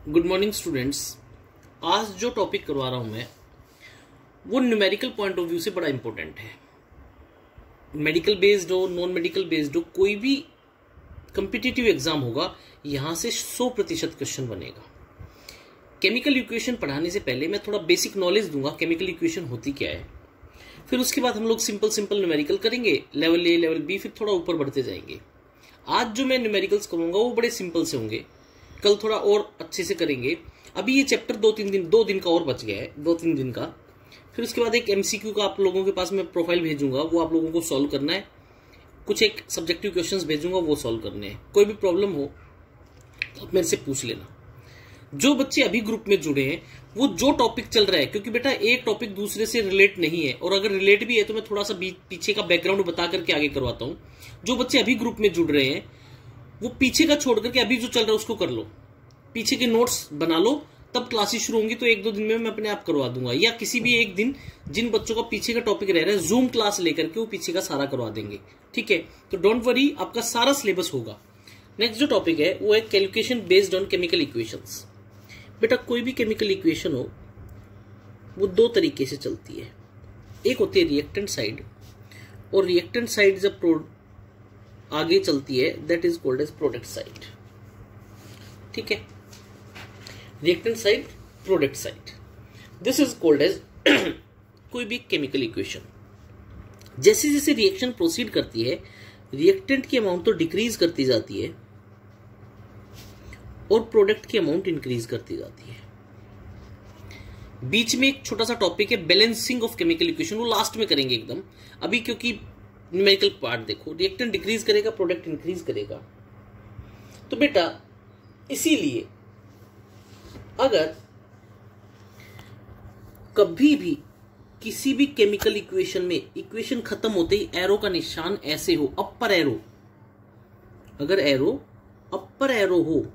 Good morning students. आज जो topic करवा रहा हूं मैं वो न्यूमेरिकल पॉइंट ऑफ व्यू से बड़ा इंपॉर्टेंट है। मेडिकल बेस्ड हो, नॉन मेडिकल बेस्ड हो, कोई भी कम्पिटिटिव एग्जाम होगा, यहां से 100% क्वेश्चन बनेगा। केमिकल इक्वेशन पढ़ाने से पहले मैं थोड़ा बेसिक नॉलेज दूंगा, केमिकल इक्वेशन होती क्या है। फिर उसके बाद हम लोग सिंपल न्यूमेरिकल करेंगे, लेवल ए लेवल बी, फिर थोड़ा ऊपर बढ़ते जाएंगे। आज जो मैं न्यूमेरिकल्स करूंगा वो बड़े सिंपल से होंगे, कल थोड़ा और अच्छे से करेंगे। अभी ये चैप्टर दो दिन का और बच गया है, 2-3 दिन का। फिर उसके बाद एक एमसीक्यू का आप लोगों के पास मैं प्रोफाइल भेजूंगा, वो आप लोगों को सॉल्व करना है। कुछ एक सब्जेक्टिव क्वेश्चंस भेजूंगा, वो सॉल्व करने हैं। कोई भी प्रॉब्लम हो तो आप मेरे से पूछ लेना। जो बच्चे अभी ग्रुप में जुड़े हैं वो जो टॉपिक चल रहा है, क्योंकि बेटा एक टॉपिक दूसरे से रिलेट नहीं है, और अगर रिलेट भी है तो मैं थोड़ा सा पीछे का बैकग्राउंड बता करके आगे करवाता हूं। जो बच्चे अभी ग्रुप में जुड़ रहे हैं वो पीछे का छोड़ करके अभी जो चल रहा है उसको कर लो, पीछे के नोट्स बना लो, तब क्लासेस शुरू होंगी तो 1-2 दिन में मैं अपने आप करवा दूंगा। या किसी भी एक दिन जिन बच्चों का पीछे का टॉपिक रह रहा है, जूम क्लास लेकर के वो पीछे का सारा करवा देंगे, ठीक है। तो डोंट वरी, आपका सारा सिलेबस होगा। नेक्स्ट जो टॉपिक है वो है calculation based on chemical equations. बेटा कोई भी केमिकल इक्वेशन हो वो दो तरीके से चलती है। एक होती है रिएक्टेंट साइड, और रिएक्टेंट साइड जब आगे चलती है that is called as product side, ठीक है। Reactant side, product side, this is called as कोई भी केमिकल इक्वेशन। जैसे जैसे रिएक्शन प्रोसीड करती है, रिएक्टेंट की अमाउंट तो डिक्रीज करती जाती है और प्रोडक्ट की अमाउंट इंक्रीज करती जाती है। बीच में एक छोटा सा टॉपिक है बैलेंसिंग ऑफ केमिकल इक्वेशन, वो लास्ट में करेंगे एकदम। अभी क्योंकि न्यूमेरिकल पार्ट देखो, रिएक्टेंट डिक्रीज करेगा, प्रोडक्ट इंक्रीज करेगा। तो बेटा इसीलिए अगर कभी भी किसी भी केमिकल इक्वेशन में इक्वेशन खत्म होते ही एरो का निशान ऐसे हो, अपर एरो, अगर एरो अपर एरो हो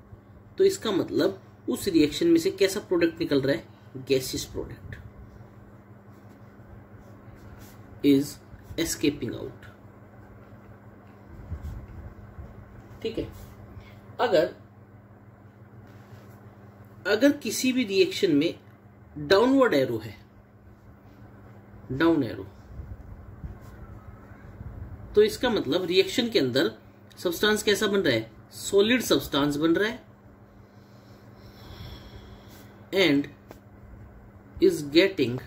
तो इसका मतलब उस रिएक्शन में से कैसा प्रोडक्ट निकल रहा है, gaseous product is escaping out, ठीक है। अगर किसी भी रिएक्शन में डाउनवर्ड एरो है, डाउन एरो, तो इसका मतलब रिएक्शन के अंदर सब्सटेंस कैसा बन रहा है, सॉलिड सब्सटेंस बन रहा है एंड इज गेटिंग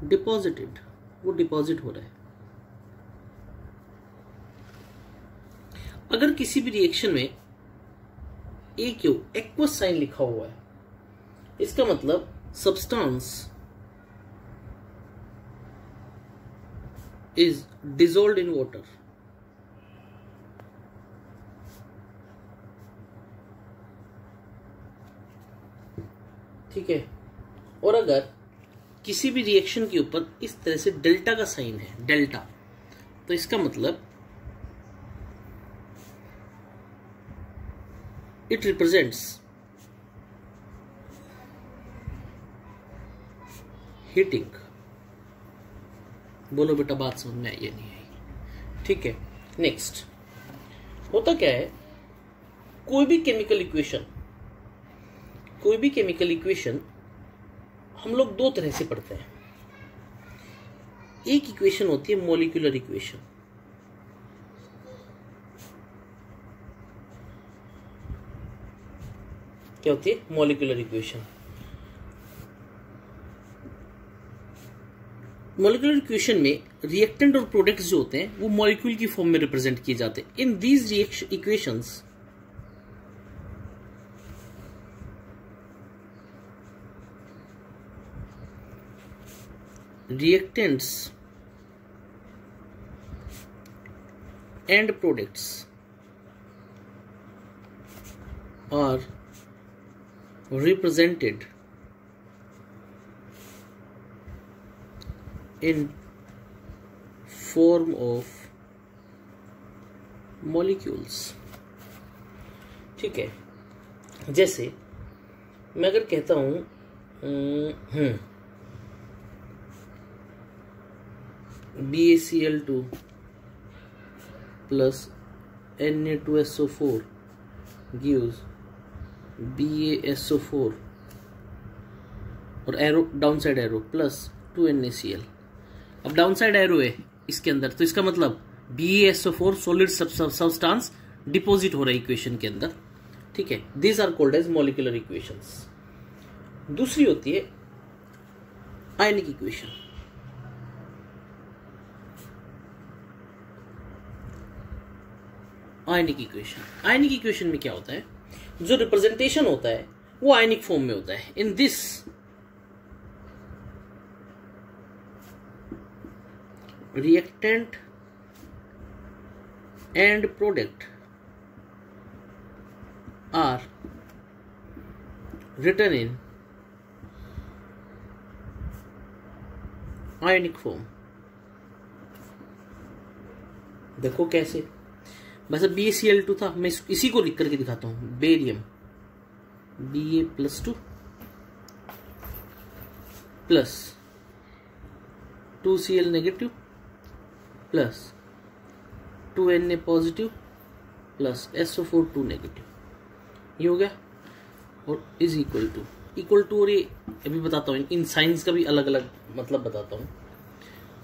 डिपॉजिटेड, वो डिपॉजिट हो रहा है। अगर किसी भी रिएक्शन में एक्वस साइन लिखा हुआ है, इसका मतलब substance is dissolved in water, ठीक है। और अगर किसी भी रिएक्शन के ऊपर इस तरह से डेल्टा का साइन है, डेल्टा, तो इसका मतलब इट रिप्रेजेंट्स हीटिंग। बोलो बेटा बात समझ में आई या नहीं आई, ठीक है। नेक्स्ट होता क्या है, कोई भी केमिकल इक्वेशन हम लोग दो तरह से पढ़ते हैं। एक इक्वेशन होती है मॉलिक्यूलर इक्वेशन, क्या होती है, मॉलिक्यूलर इक्वेशन। मॉलिक्यूलर इक्वेशन में रिएक्टेंट और प्रोडक्ट्स जो होते हैं वो मॉलिक्यूल की फॉर्म में रिप्रेजेंट किए जाते हैं। In these equations reactants and products are represented in form of molecules, ठीक है। जैसे मैं अगर कहता हूं BaCl2 plus Na2SO4 gives BaSO4 और arrow down side arrow plus 2NaCl। अब डाउन साइड एरो है इसके अंदर, तो इसका मतलब BaSO4 सॉलिड सब्सटेंस डिपॉजिट हो रहा है इक्वेशन के अंदर, ठीक है। These are called as molecular equations. दूसरी होती है आयनिक इक्वेशन। आयनिक इक्वेशन में क्या होता है, जो रिप्रेजेंटेशन होता है वो आयनिक फॉर्म में होता है। In this reactant and product are written in ionic form. देखो कैसे, वैसे BaCl2 था, मैं इसी को लिख करके दिखाता हूं। Barium Ba+2 plus 2Cl negative plus 2Na positive plus SO4 2 negative, ये हो गया। और इज इक्वल टू, और ये अभी बताता हूँ, इन साइंस का भी अलग अलग मतलब बताता हूँ।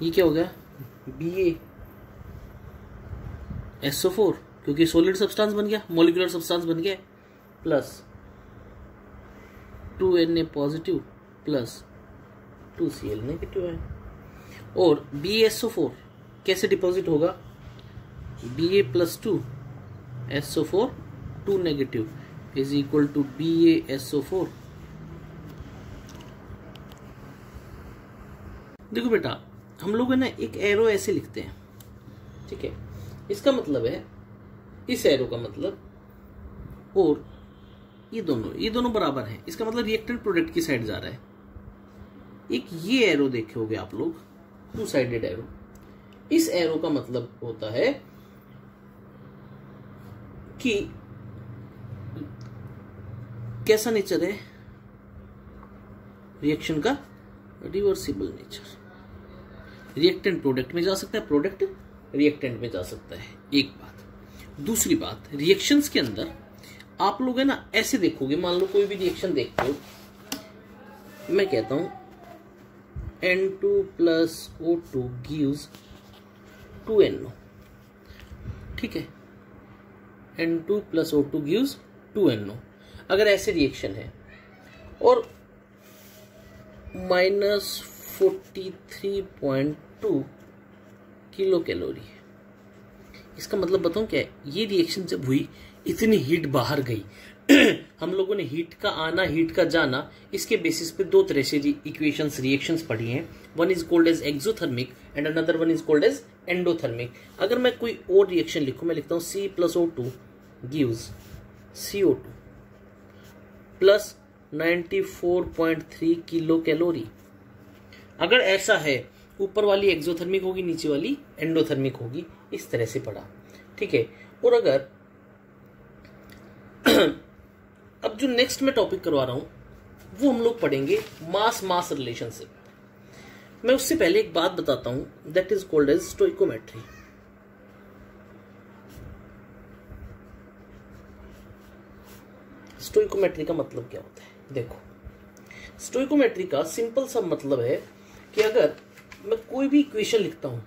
ये क्या हो गया, BaSO4 क्योंकि सॉलिड सब्सटेंस बन गया, मॉलिक्यूलर सब्सटेंस बन गया, plus 2Na positive plus 2Cl negative है। और BaSO4 कैसे डिपॉजिट होगा, Ba+2 SO4 2 negative is equal to BaSO4। देखो बेटा, हम लोग है ना एक एरो ऐसे लिखते हैं, ठीक है। इसका मतलब है, इस एरो का मतलब, और ये दोनों बराबर हैं, इसका मतलब रिएक्टेंट प्रोडक्ट की साइड जा रहा है। एक ये एरो देखे होगे आप लोग, 2 साइडेड एरो। इस एरो का मतलब होता है कि कैसा नेचर है रिएक्शन का, रिवर्सिबल नेचर। रिएक्टेंट प्रोडक्ट में जा सकता है, प्रोडक्ट रिएक्टेंट में जा सकता है, एक बात। दूसरी बात, रिएक्शंस के अंदर आप लोग है ना ऐसे देखोगे, मान लो कोई भी रिएक्शन देखते हो, मैं कहता हूं N2+O2 gives 2NO, ठीक है। N2+O2 gives 2NO। अगर ऐसे रिएक्शन है और -43.2 किलो कैलोरी है, इसका मतलब बताऊं क्या है, ये रिएक्शन जब हुई इतनी हीट बाहर गई। हम लोगों ने हीट का आना, हीट का जाना, इसके बेसिस पे दो तरह से इक्वेशंस, रिएक्शंस पढ़ी हैं। One is called as exothermic and another one is called as endothermic. अगर मैं कोई और रिएक्शन लिखूं, मैं लिखता हूं C+O2 gives CO2 plus 94.3 kilo calorie. अगर ऐसा है, ऊपर वाली एक्सोथर्मिक होगी, नीचे वाली एंडोथर्मिक होगी, इस तरह से पढ़ा, ठीक है। और अगर अब जो नेक्स्ट मैं टॉपिक करवा रहा हूं वो हम लोग पढ़ेंगे मास रिलेशनशिप। मैं उससे पहले एक बात बताता हूं, that is called as stoichiometry. Stoichiometry का मतलब क्या होता है, देखो, स्टोइकोमेट्री का सिंपल सा मतलब है कि अगर मैं कोई भी इक्वेशन लिखता हूं,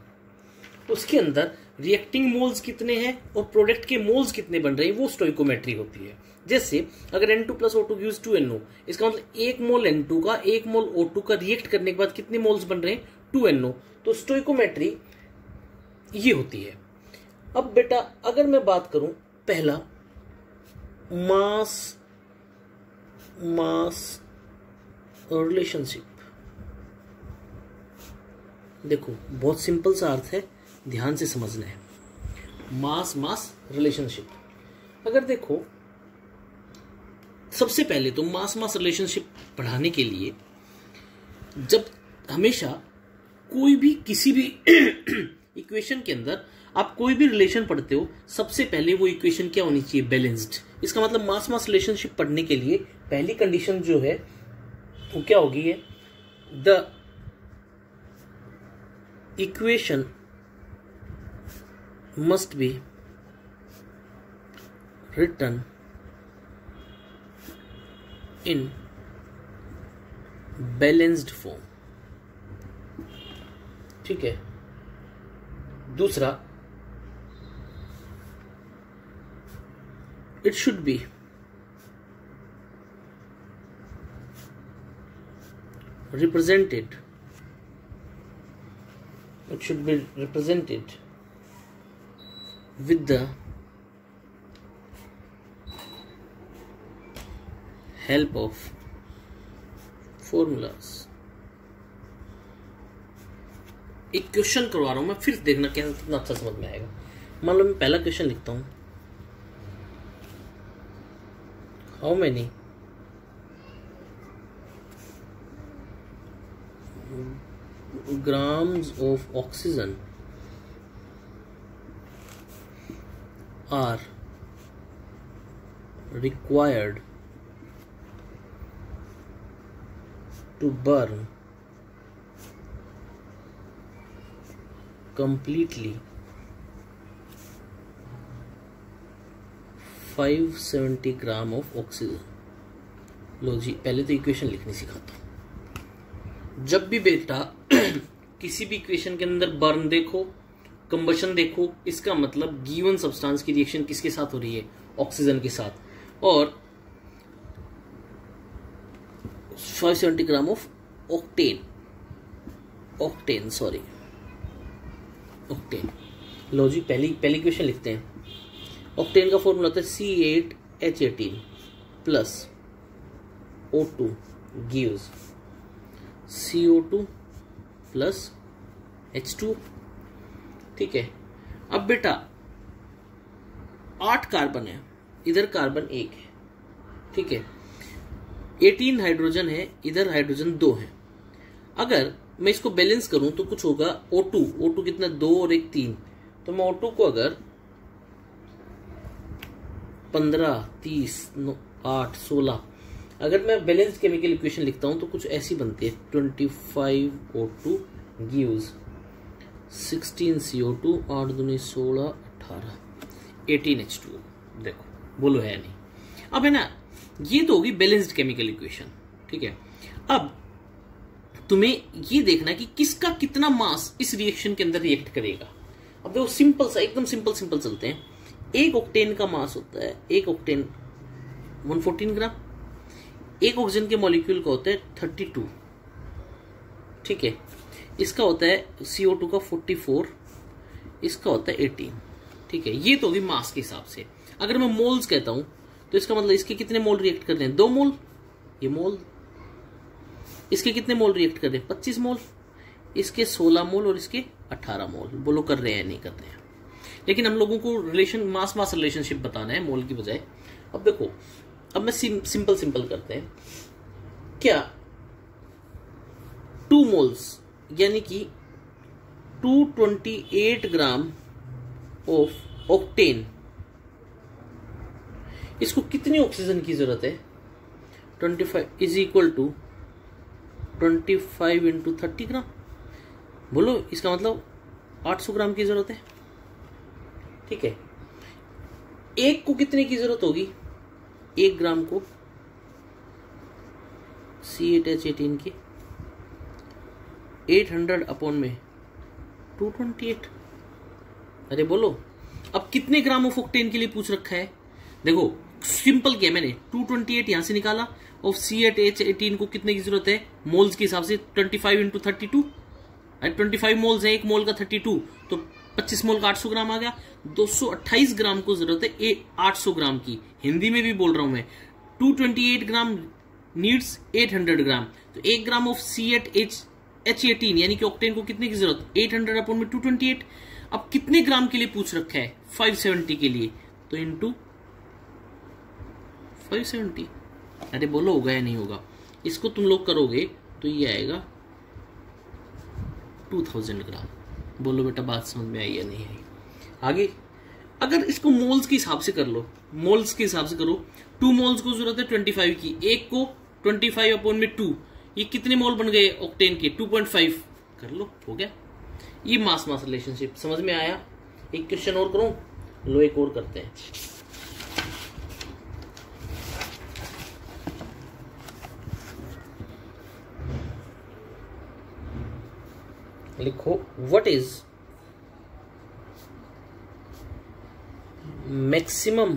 उसके अंदर रिएक्टिंग मोल्स कितने हैं और प्रोडक्ट के मोल्स कितने बन रहे हैं, वो स्टोइकोमेट्री होती है। जैसे अगर N2+O2 gives 2NO, इसका मतलब 1 मोल N2 का 1 मोल O2 का रिएक्ट करने के बाद कितने मोल्स बन रहे हैं, 2NO। तो स्टोइकोमेट्री ये होती है। अब बेटा अगर मैं बात करूं, पहला मास रिलेशनशिप, देखो बहुत सिंपल सा अर्थ है, ध्यान से समझना है। मास रिलेशनशिप, अगर देखो सबसे पहले तो मास रिलेशनशिप पढ़ाने के लिए, जब हमेशा कोई भी किसी भी इक्वेशन के अंदर आप कोई भी रिलेशन पढ़ते हो, सबसे पहले वो इक्वेशन क्या होनी चाहिए, बैलेंस्ड। इसका मतलब मास रिलेशनशिप पढ़ने के लिए पहली कंडीशन जो है वो क्या होगी, है the equation must be written in balanced form. ठीक है। दूसरा, it should be represented with the help of formulas। एक क्वेश्चन करवा रहा हूं मैं, फिर देखना कितना अच्छा समझ में आएगा। मान लो मैं पहला क्वेश्चन लिखता हूं, how many grams of oxygen are required to burn completely 570 gram of oxygen. लो जी, पहले तो इक्वेशन लिखनी सिखाता हूं। जब भी बेटा किसी भी इक्वेशन के अंदर बर्न देखो, कंबशन देखो, इसका मतलब गिवन सब्सटेंस की रिएक्शन किसके साथ हो रही है? ऑक्सीजन के साथ। और 570 ग्राम ऑफ ऑक्टेन, लो जी, पहली इक्वेशन लिखते हैं। ऑक्टेन का फॉर्मूला होता है C8H18 plus O2 gives CO2 plus H2। ठीक है। अब बेटा 8 कार्बन है, इधर कार्बन 1 है। ठीक है। 18 हाइड्रोजन है, इधर हाइड्रोजन 2 है। अगर मैं इसको बैलेंस करूं तो कुछ होगा। O2 कितना? 2 और 1 3। तो मैं O2 को अगर 15 30 8 16 अगर मैं बैलेंस केमिकल इक्वेशन लिखता हूं तो कुछ ऐसी बनती है। 25 O2 गिव्स 16 CO2, 8 दूनी 16 18 18 H2। देखो, बोलो है नहीं? अब है ना, ये तो होगी बैलेंस्ड केमिकल इक्वेशन। ठीक है। अब तुम्हें ये देखना है कि किसका कितना मास इस रिएक्शन के अंदर रिएक्ट करेगा। अब देखो, सिंपल सा, एकदम सिंपल चलते हैं। एक ऑक्टेन का मास होता है, एक ऑक्टेन 114 ग्राम। एक ऑक्सीजन के मॉलिक्यूल का होता है 32। ठीक है। इसका होता है CO2 का 44, इसका होता है 18। ठीक है। ये तो होगी मास के हिसाब से। अगर मैं मोल्स कहता हूं तो इसका मतलब इसके कितने मोल रिएक्ट कर रहे हैं? 2 मोल। ये मोल। इसके कितने मोल रिएक्ट कर रहे हैं? 25 मोल। इसके 16 मोल और इसके 18 मोल। बोलो कर रहे हैं नहीं कर रहे हैं? लेकिन हम लोगों को रिलेशन, मास रिलेशनशिप बताना है मोल की बजाय। अब देखो, अब मैं सिंपल करते हैं। क्या 2 मोल्स यानी कि 228 ग्राम ऑफ ऑक्टेन, इसको कितनी ऑक्सीजन की जरूरत है? 25 इज इक्वल टू 25 इंटू 30 ग्राम। बोलो, इसका मतलब 800 ग्राम की जरूरत है। ठीक है। एक को कितने की जरूरत होगी? 1 ग्राम को C8H18 की 800 अपॉन में 228। अरे बोलो, अब कितने ग्राम ऑफ ऑक्टेन के लिए पूछ रखा है? देखो, सिंपल किया मैंने। 228 यहां से निकाला और C8H18 को कितने की जरूरत है? मोल्स के हिसाब से 25 इंटू 32। 25 मोल्स है, 1 मोल का 32, तो 25 मोल का 800 ग्राम आ गया। 228 ग्राम को जरूरत है 800 ग्राम की। हिंदी में भी बोल रहा हूं मैं। 228 ग्राम नीड्स 800 ग्राम। तो 1 ग्राम ऑफ C8H18 यानी कि ऑक्टेन को कितने की जरूरत? 800 अपॉन में 228। अब कितने ग्राम के लिए पूछ रखा है? 570 के लिए, तो इंटू 570। अरे बोलो, होगा या नहीं होगा? इसको तुम लोग करोगे तो ये आएगा 2000 ग्राम। बोलो बेटा, बात समझ में आई या नहीं आई? आगे अगर इसको मोल्स के हिसाब से कर लो, मोल्स के हिसाब से करो। 2 मोल्स को जरूरत है 25 की, एक को 25 अपॉन में 2, ये कितने मोल बन गए ऑक्टेन के? 2.5 कर लो, हो गया। ये मास रिलेशनशिप समझ में आया? एक क्वेश्चन और करूं? लो, एक और करते हैं। लिखो what is maximum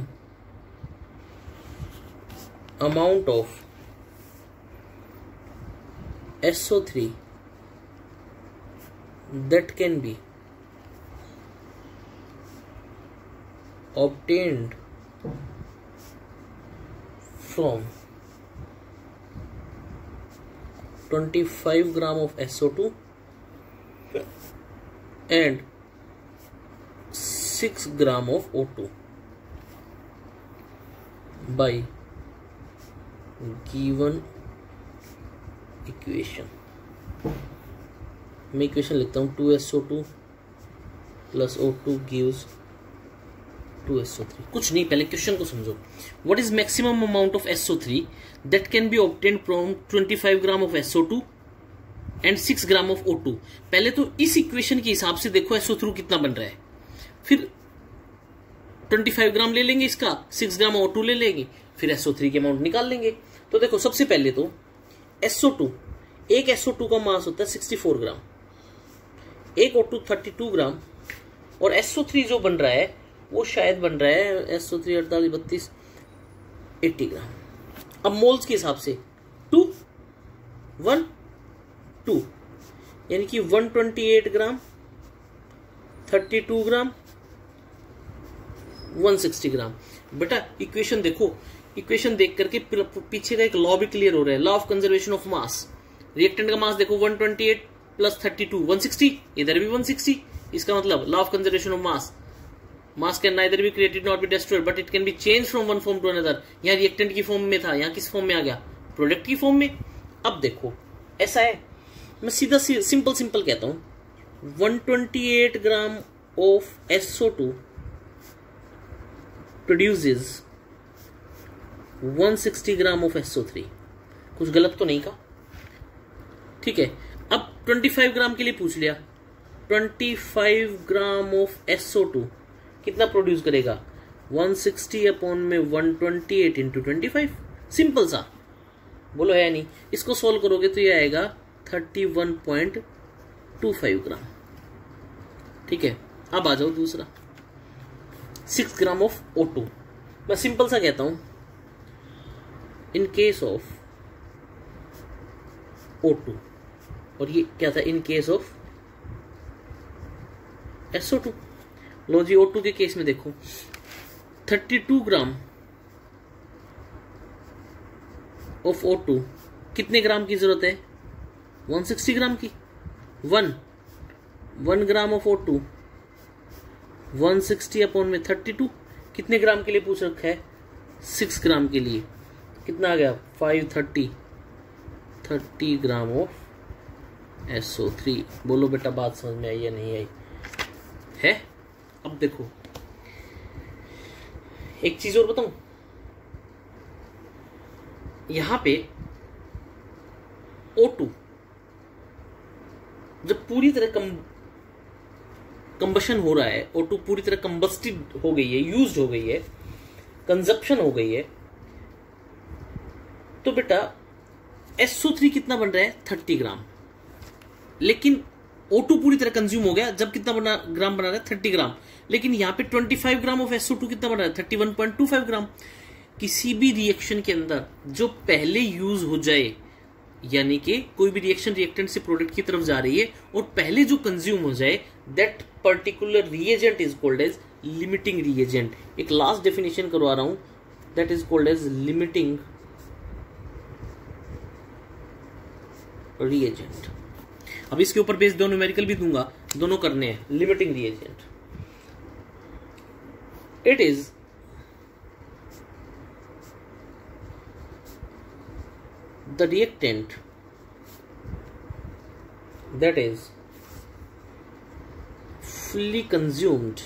amount of SO3 that can be obtained from 25 gram of SO2 and 6 gram of O2 by given equation. मैं इक्वेशन लिखता हूँ 2SO2 plus O2 gives 2SO3। कुछ नहीं, पहले क्वेश्चन को समझो। What is maximum amount of SO3 that can be obtain from 25 gram of SO2 and 6 gram of O2। पहले तो इस इक्वेशन के हिसाब से देखो SO3 कितना बन रहा है, फिर 25 ग्राम ले लेंगे इसका, 6 ग्राम O2 ले लेंगे, फिर SO3 के अमाउंट निकाल लेंगे। तो देखो सबसे पहले तो SO2, एक SO2 का मास होता है 64 ग्राम, एक O2 32 ग्राम, और SO3 जो बन रहा है वो शायद बन रहा है SO3 48 32 80 ग्राम। अब मोल्स के हिसाब से 2 1 2 यानी कि 128 ग्राम, 32 ग्राम, 160 ग्राम। बेटा इक्वेशन देखो, इक्वेशन देख करके पीछे का एक लॉ भी क्लियर हो रहा है, law of conservation of mass. Reactant का मास देखो 128 प्लस 32 160, इधर भी 160। इसका मतलब law of conservation of mass, mass can neither be created not be destroyed but it can be change from one form to another. यहाँ रिएक्टेंट की form में था, यहाँ किस फॉर्म में आ गया, प्रोडक्ट की फॉर्म में। अब देखो ऐसा है, मैं सीधा सिंपल कहता हूं 128 gram of SO2 produces 160 gram of SO3। कुछ गलत तो नहीं कहा, ठीक है। अब 25 ग्राम के लिए पूछ लिया, 25 ग्राम ऑफ SO2 कितना प्रोड्यूस करेगा, 160 अपॉन में 128 इंटू 25। सिंपल सा, बोलो है नहीं। इसको सोल्व करोगे तो ये आएगा 31.25 ग्राम, ठीक है। अब आ जाओ दूसरा, 6 ग्राम ऑफ O2। मैं सिंपल सा कहता हूं, इन केस ऑफ O2, और ये क्या था, in case of SO2। Low ji O2 के केस में देखो 32 ग्राम ऑफ O2 कितने ग्राम की जरूरत है, 160 ग्राम की। 1 ग्राम ऑफ O2 160 अपॉन में 32 कितने ग्राम के लिए पूछ रखा है, 6 ग्राम के लिए। कितना आ गया 530 ग्राम ऑफ SO3। बोलो बेटा बात समझ में आई या नहीं आई है। अब देखो एक चीज और बताऊं, यहां पे O2 जब पूरी तरह कंबशन हो रहा है, O2 पूरी तरह कंबस्टेड हो गई है, यूज्ड हो गई है, कंजप्शन हो गई है, तो बेटा SO3 कितना बन रहा है 30 ग्राम। लेकिन O2 पूरी तरह कंज्यूम हो गया जब कितना ग्राम बना रहा है 30 ग्राम। लेकिन यहां पे 25 ग्राम ऑफ SO2 कितना बन रहा है 31.25 ग्राम। किसी भी रिएक्शन के अंदर जो पहले यूज हो जाए, यानी कि कोई भी रिएक्शन रिएक्टेंट से प्रोडक्ट की तरफ जा रही है और पहले जो कंज्यूम हो जाए, that particular reagent is called as limiting reagent. एक लास्ट डेफिनेशन करवा रहा हूं, that is called as limiting reagent. अब इसके ऊपर बेस दो न्यूमेरिकल भी दूंगा, दोनों करने हैं। Limiting reagent, it is the reactant that is fully consumed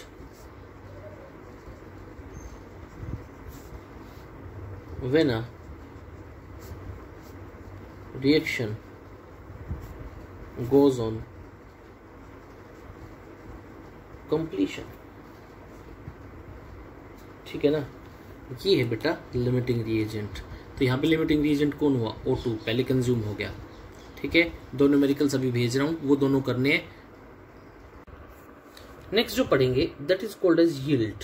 when a reaction goes on completion। ठीक है ना, ये है बेटा लिमिटिंग रिएजेंट। तो यहाँ पे लिमिटिंग रिएजेंट कौन हुआ, O2 पहले कंज्यूम हो गया। ठीक है, दो न्यूमेरिकल्स अभी भेज रहा हूँ, वो दोनों करने हैं। नेक्स्ट जो पढ़ेंगे that is called as yield.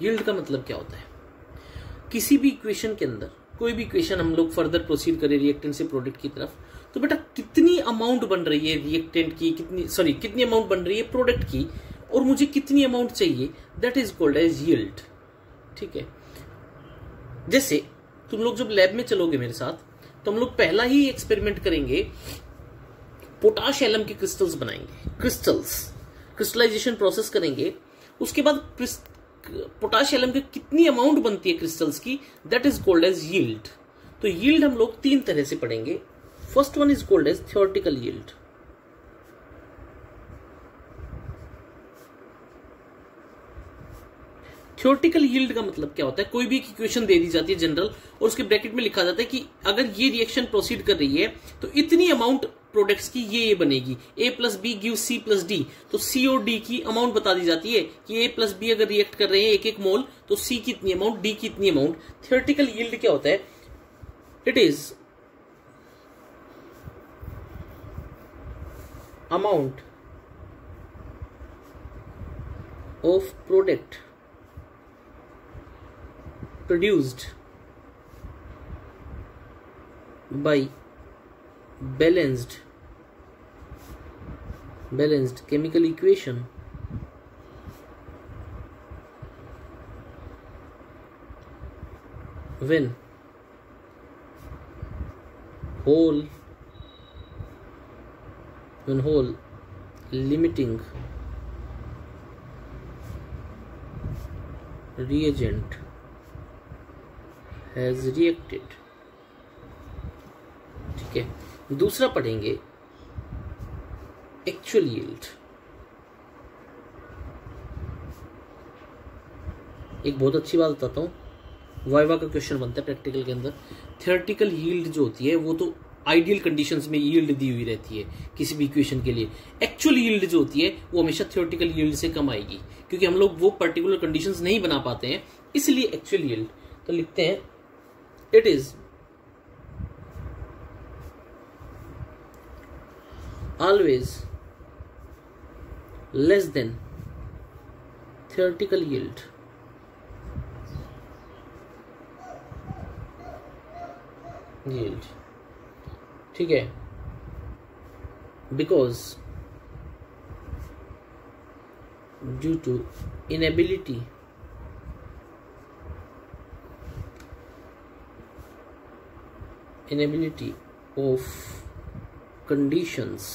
Yield का मतलब क्या होता है? किसी भी इक्वेशन के अंदर, कोई भी इक्वेशन हम लोग फर्दर प्रोसीड करें रिएक्टेंट से प्रोडक्ट की तरफ, तो बेटा कितनी अमाउंट बन रही है रिएक्टेंट की, कितनी अमाउंट बन रही है प्रोडक्ट की, और मुझे कितनी अमाउंट चाहिए, that is called as yield. ठीक है, जैसे तुम लोग जब लैब में चलोगे मेरे साथ, तो हम लोग पहला ही एक्सपेरिमेंट करेंगे, पोटाश एलम के क्रिस्टल्स बनाएंगे, क्रिस्टलाइजेशन प्रोसेस करेंगे। उसके बाद पोटाश एलम की कितनी अमाउंट बनती है क्रिस्टल्स की, that is called as yield. तो यील्ड हम लोग तीन तरह से पढ़ेंगे। First one is called as theoretical yield. Theoretical yield का मतलब क्या होता है? कोई भी इक्वेशन दे दी जाती है जनरल, और उसके ब्रैकेट में लिखा जाता है कि अगर ये रिएक्शन प्रोसीड कर रही है तो इतनी अमाउंट प्रोडक्ट्स की ये बनेगी, A plus B give C plus D. तो C और D की अमाउंट बता दी जाती है कि A प्लस बी अगर रिएक्ट कर रहे हैं एक एक मोल, तो C की इतनी अमाउंट, D की इतनी अमाउंट। थ्योरेटिकल यील्ड क्या होता है? It is amount of product produced by balanced chemical equation when whole limiting reagent has reacted। ठीक है, दूसरा पढ़ेंगे एक्चुअल यील्ड। एक बहुत अच्छी बात बताता हूं, वाइवा का क्वेश्चन बनता है प्रैक्टिकल के अंदर। थ्योरेटिकल यील्ड जो होती है वो तो आइडियल कंडीशंस में यील्ड दी हुई रहती है किसी भी इक्वेशन के लिए। एक्चुअल यील्ड जो होती है वो हमेशा थ्योरेटिकल यील्ड से कम आएगी, क्योंकि हम लोग वो पर्टिकुलर कंडीशंस नहीं बना पाते हैं, इसलिए एक्चुअल यील्ड। तो लिखते हैं it is always less than theoretical yield। ठीक है, because due to inability of conditions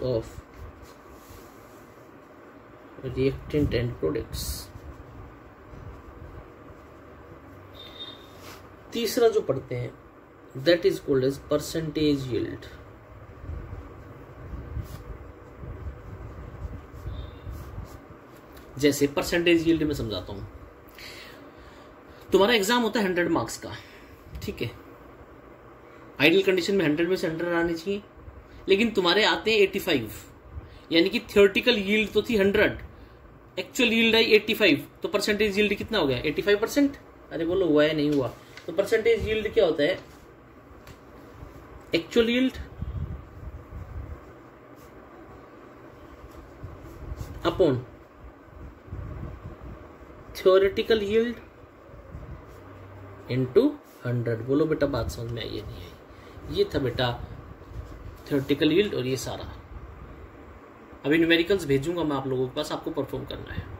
of reactant and products। तीसरा जो पढ़ते हैं that is called as percentage yield। जैसे परसेंटेज यील्ड में समझाता हूं। तुम्हारा एग्जाम होता है 100 मार्क्स का, ठीक है, आइडियल कंडीशन में 100 में से 100 आने चाहिए, लेकिन तुम्हारे आते हैं 85, यानी कि थ्योरेटिकल यील्ड तो थी 100, एक्चुअल यील्ड आई 85, तो परसेंटेज यील्ड कितना हो गया? 85%। अरे बोलो हुआ है नहीं हुआ? तो परसेंटेज यील्ड क्या होता है? Actual yield upon theoretical yield into 100। बोलो बेटा बात समझ में आई है नहीं आई? ये था बेटा थ्योरेटिकल यील्ड, और ये सारा। अभी न्यूमेरिकल्स भेजूंगा मैं आप लोगों के पास, आपको परफॉर्म करना है।